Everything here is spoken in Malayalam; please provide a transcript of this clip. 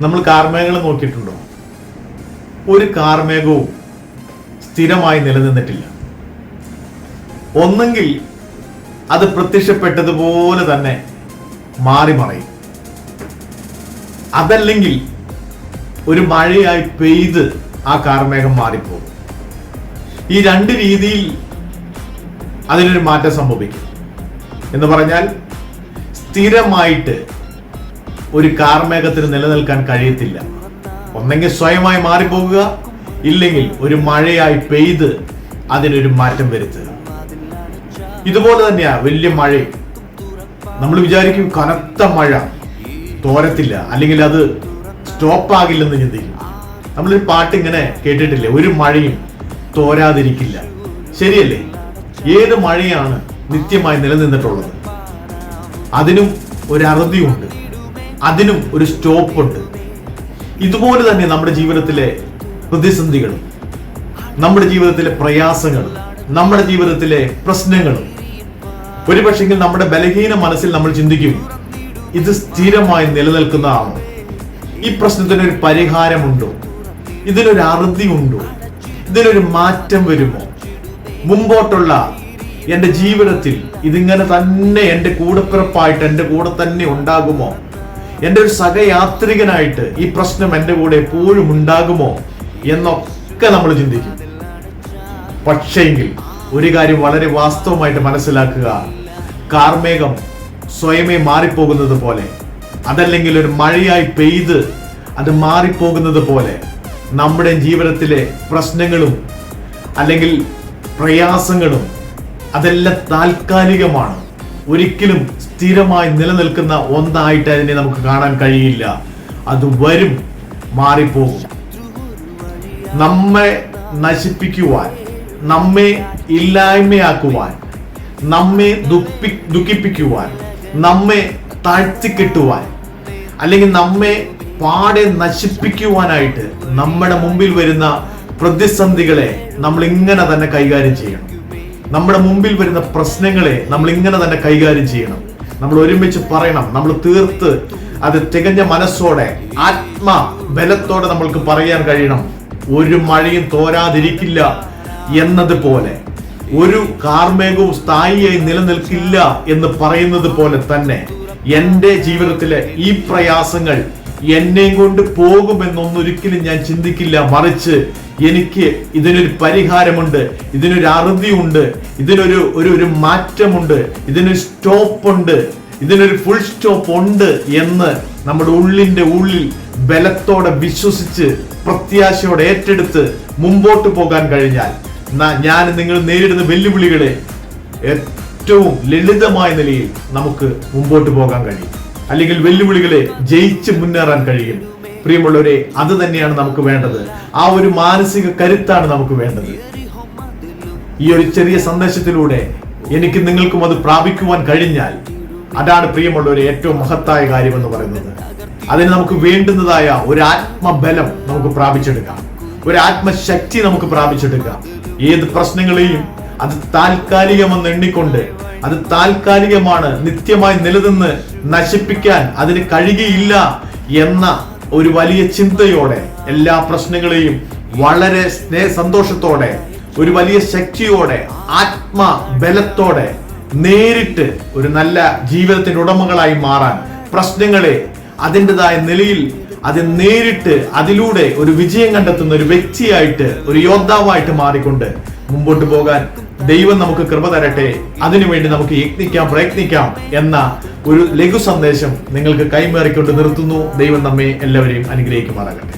നമ്മൾ കാർമേഘങ്ങൾ നോക്കിയിട്ടുണ്ടോ? ഒരു കാർമേഘവും സ്ഥിരമായി നിലനിന്നിട്ടില്ല. ഒന്നെങ്കിൽ അത് പ്രത്യക്ഷപ്പെട്ടതുപോലെ തന്നെ മാറി മറയും, അതല്ലെങ്കിൽ ഒരു മഴയായി പെയ്ത് ആ കാർമേഘം മാറിപ്പോകും. ഈ രണ്ട് രീതിയിൽ അതിനൊരു മാറ്റം സംഭവിക്കും. എന്ന് പറഞ്ഞാൽ സ്ഥിരമായിട്ട് ഒരു കാർമേഘത്തിന് നിലനിൽക്കാൻ കഴിയത്തില്ല. ഒന്നെങ്കിൽ സ്വയമായി മാറിപ്പോകുക, ഇല്ലെങ്കിൽ ഒരു മഴയായി പെയ്ത് അതിനൊരു മാറ്റം വരുത്തുക. ഇതുപോലെ തന്നെയാ വലിയ മഴ. നമ്മൾ വിചാരിക്കും കനത്ത മഴ തോരത്തില്ല, അല്ലെങ്കിൽ അത് സ്റ്റോപ്പ് ആകില്ലെന്ന് ചിന്തിക്കും. നമ്മളൊരു പാട്ട് ഇങ്ങനെ കേട്ടിട്ടില്ലേ, ഒരു മഴയും തോരാതിരിക്കില്ല. ശരിയല്ലേ? ഏത് മഴയാണ് നിത്യമായി നിലനിന്നിട്ടുള്ളത്? അതിനും ഒരു അറുതിയുണ്ട്, അതിനും ഒരു സ്റ്റോപ്പ് ഉണ്ട്. ഇതുപോലെ തന്നെ നമ്മുടെ ജീവിതത്തിലെ പ്രതിസന്ധികളും, നമ്മുടെ ജീവിതത്തിലെ പ്രയാസങ്ങളും, നമ്മുടെ ജീവിതത്തിലെ പ്രശ്നങ്ങളും, ഒരുപക്ഷെങ്കിൽ നമ്മുടെ ബലഹീന മനസ്സിൽ നമ്മൾ ചിന്തിക്കും, ഇത് സ്ഥിരമായി നിലനിൽക്കുന്നതാണോ? ഈ പ്രശ്നത്തിനൊരു പരിഹാരമുണ്ടോ? ഇതിനൊരു അറുതി ഉണ്ടോ? ഇതിനൊരു മാറ്റം വരുമോ? മുമ്പോട്ടുള്ള എൻ്റെ ജീവിതത്തിൽ ഇതിങ്ങനെ തന്നെ എൻ്റെ കൂടപ്പിറപ്പായിട്ട് എൻ്റെ കൂടെ തന്നെ ഉണ്ടാകുമോ? എൻ്റെ ഒരു സഹയാത്രികനായിട്ട് ഈ പ്രശ്നം എൻ്റെ കൂടെ എപ്പോഴും ഉണ്ടാകുമോ എന്നൊക്കെ നമ്മൾ ചിന്തിക്കും. പക്ഷേങ്കിൽ ഒരു കാര്യം വളരെ വാസ്തവമായിട്ട് മനസ്സിലാക്കുക, കാർമേഘം സ്വയമേ മാറിപ്പോകുന്നത് പോലെ, അതല്ലെങ്കിൽ ഒരു മഴയായി പെയ്ത് അത് മാറിപ്പോകുന്നത് പോലെ നമ്മുടെ ജീവിതത്തിലെ പ്രശ്നങ്ങളും അല്ലെങ്കിൽ പ്രയാസങ്ങളും അതെല്ലാം താൽക്കാലികമാണ്. ഒരിക്കലും സ്ഥിരമായി നിലനിൽക്കുന്ന ഒന്നായിട്ട് അതിനെ നമുക്ക് കാണാൻ കഴിയില്ല. അത് വരും, മാറിപ്പോകും. നമ്മെ നശിപ്പിക്കുവാൻ, നമ്മെ ഇല്ലായ്മയാക്കുവാൻ, നമ്മെ ദുഃഖിപ്പിക്കുവാൻ, നമ്മെ താഴ്ത്തിക്കെട്ടുവാൻ, അല്ലെങ്കിൽ നമ്മെ പാടെ നശിപ്പിക്കുവാനായിട്ട് നമ്മുടെ മുമ്പിൽ വരുന്ന പ്രതിസന്ധികളെ നമ്മൾ ഇങ്ങനെ തന്നെ കൈകാര്യം ചെയ്യണം. നമ്മുടെ മുമ്പിൽ വരുന്ന പ്രശ്നങ്ങളെ നമ്മൾ ഇങ്ങനെ തന്നെ കൈകാര്യം ചെയ്യണം. നമ്മൾ ഒരുമിച്ച് പറയണം, നമ്മൾ തീർത്ത് അത് തികഞ്ഞ മനസ്സോടെ ആത്മബലത്തോടെ നമ്മൾക്ക് പറയാൻ കഴിയണം, ഒരു മഴയും തോരാതിരിക്കില്ല എന്നതുപോലെ, ഒരു കാർമേഘവും സ്ഥായിയായി നിലനിൽക്കില്ല എന്ന് പറയുന്നത് പോലെ തന്നെ എൻ്റെ ജീവിതത്തിലെ ഈ പ്രയാസങ്ങൾ എന്നെ കൊണ്ട് പോകുമെന്നൊന്നൊരിക്കലും ഞാൻ ചിന്തിക്കില്ല. മറിച്ച് എനിക്ക് ഇതിനൊരു പരിഹാരമുണ്ട്, ഇതിനൊരു അറുതിയുണ്ട്, ഇതിനൊരു ഒരു മാറ്റമുണ്ട്, ഇതിനൊരു സ്റ്റോപ്പ് ഉണ്ട്, ഇതിനൊരു ഫുൾ സ്റ്റോപ്പ് ഉണ്ട് എന്ന് നമ്മുടെ ഉള്ളിന്റെ ഉള്ളിൽ ബലത്തോടെ വിശ്വസിച്ച് പ്രത്യാശയോടെ ഏറ്റെടുത്ത് മുമ്പോട്ട് പോകാൻ കഴിഞ്ഞാൽ ഞാൻ നിങ്ങൾ നേരിടുന്ന വെല്ലുവിളികളെ ഏറ്റവും ലളിതമായ നിലയിൽ നമുക്ക് മുമ്പോട്ട് പോകാൻ കഴിയും, അല്ലെങ്കിൽ വെല്ലുവിളികളെ ജയിച്ച് മുന്നേറാൻ കഴിയും. പ്രിയമുള്ളവരെ, അത് തന്നെയാണ് നമുക്ക് വേണ്ടത്. ആ ഒരു മാനസിക കരുത്താണ് നമുക്ക് വേണ്ടത്. ഈ ഒരു ചെറിയ സന്ദേശത്തിലൂടെ എനിക്ക് നിങ്ങൾക്കും അത് പ്രാപിക്കുവാൻ കഴിഞ്ഞാൽ അതാണ് പ്രിയമുള്ളവരെ ഏറ്റവും മഹത്തായ കാര്യം എന്ന് പറയുന്നത്. അതിന് നമുക്ക് വേണ്ടുന്നതായ ഒരു ആത്മബലം നമുക്ക് പ്രാപിച്ചെടുക്കാം, ഒരു ആത്മശക്തി നമുക്ക് പ്രാപിച്ചെടുക്കാം. ഏത് പ്രശ്നങ്ങളെയും അത് താൽക്കാലികമെന്ന് എണ്ണിക്കൊണ്ട്, അത് താൽക്കാലികമാണ്, നിത്യമായി നിലനിന്ന് നശിപ്പിക്കാൻ അതിന് കഴിയുകയില്ല എന്ന ഒരു വലിയ ചിന്തയോടെ എല്ലാ പ്രശ്നങ്ങളെയും വളരെ സന്തോഷത്തോടെ, ഒരു വലിയ ശക്തിയോടെ, ആത്മബലത്തോടെ നേരിട്ട് ഒരു നല്ല ജീവിതത്തിന്റെ ഉടമകളായി മാറാൻ, പ്രശ്നങ്ങളെ അതിൻ്റെതായ നിലയിൽ അത് നേരിട്ട് അതിലൂടെ ഒരു വിജയം കണ്ടെത്തുന്ന ഒരു വ്യക്തിയായിട്ട്, ഒരു യോദ്ധാവായിട്ട് മാറിക്കൊണ്ട് മുമ്പോട്ട് പോകാൻ ദൈവം നമുക്ക് കൃപ തരട്ടെ. അതിനുവേണ്ടി നമുക്ക് പ്രയത്നിക്കാം എന്ന ഒരു ലഘു സന്ദേശം നിങ്ങൾക്ക് കൈമാറിക്കൊണ്ട് നിർത്തുന്നു. ദൈവം നമ്മെ എല്ലാവരെയും അനുഗ്രഹിക്കുമാറാകട്ടെ.